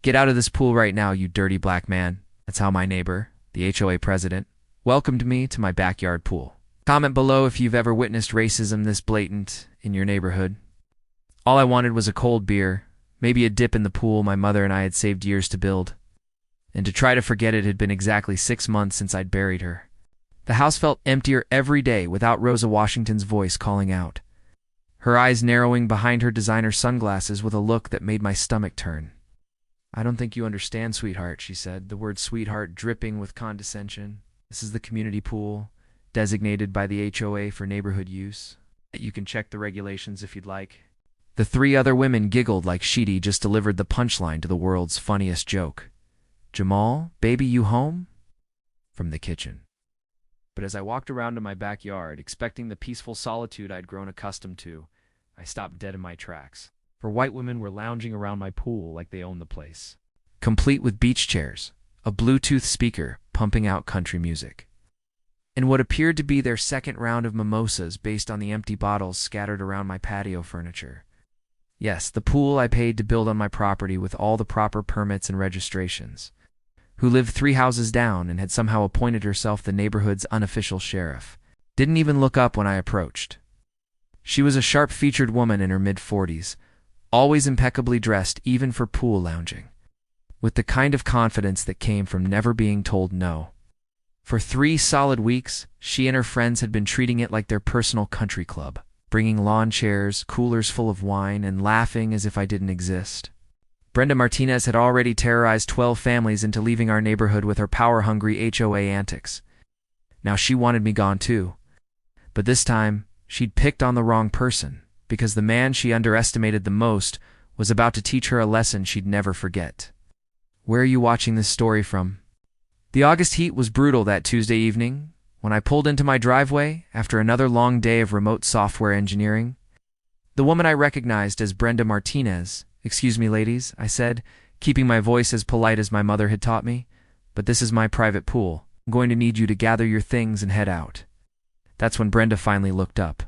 Get out of this pool right now, you dirty black man. That's how my neighbor, the HOA president, welcomed me to my backyard pool. Comment below if you've ever witnessed racism this blatant in your neighborhood. All I wanted was a cold beer, maybe a dip in the pool my mother and I had saved years to build. And to try to forget it had been exactly 6 months since I'd buried her. The house felt emptier every day without Rosa Washington's voice calling out, her eyes narrowing behind her designer sunglasses with a look that made my stomach turn. "I don't think you understand, sweetheart," she said, the word sweetheart dripping with condescension. "This is the community pool, designated by the HOA for neighborhood use. You can check the regulations if you'd like." The 3 other women giggled like Sheedy just delivered the punchline to the world's funniest joke. "Jamal, baby, you home?" from the kitchen. But as I walked around to my backyard, expecting the peaceful solitude I'd grown accustomed to, I stopped dead in my tracks. For white women were lounging around my pool like they owned the place, complete with beach chairs, a Bluetooth speaker pumping out country music, and what appeared to be their second round of mimosas based on the empty bottles scattered around my patio furniture. Yes, the pool I paid to build on my property with all the proper permits and registrations, who lived 3 houses down and had somehow appointed herself the neighborhood's unofficial sheriff, didn't even look up when I approached. She was a sharp-featured woman in her mid-40s, always impeccably dressed even for pool lounging, with the kind of confidence that came from never being told no. For 3 solid weeks, she and her friends had been treating it like their personal country club, bringing lawn chairs, coolers full of wine, and laughing as if I didn't exist. Brenda Martinez had already terrorized 12 families into leaving our neighborhood with her power-hungry HOA antics. Now she wanted me gone too. But this time, she'd picked on the wrong person, because the man she underestimated the most was about to teach her a lesson she'd never forget. Where are you watching this story from? The August heat was brutal that Tuesday evening, when I pulled into my driveway after another long day of remote software engineering. The woman I recognized as Brenda Martinez. "Excuse me, ladies," I said, keeping my voice as polite as my mother had taught me, "but this is my private pool. I'm going to need you to gather your things and head out." That's when Brenda finally looked up.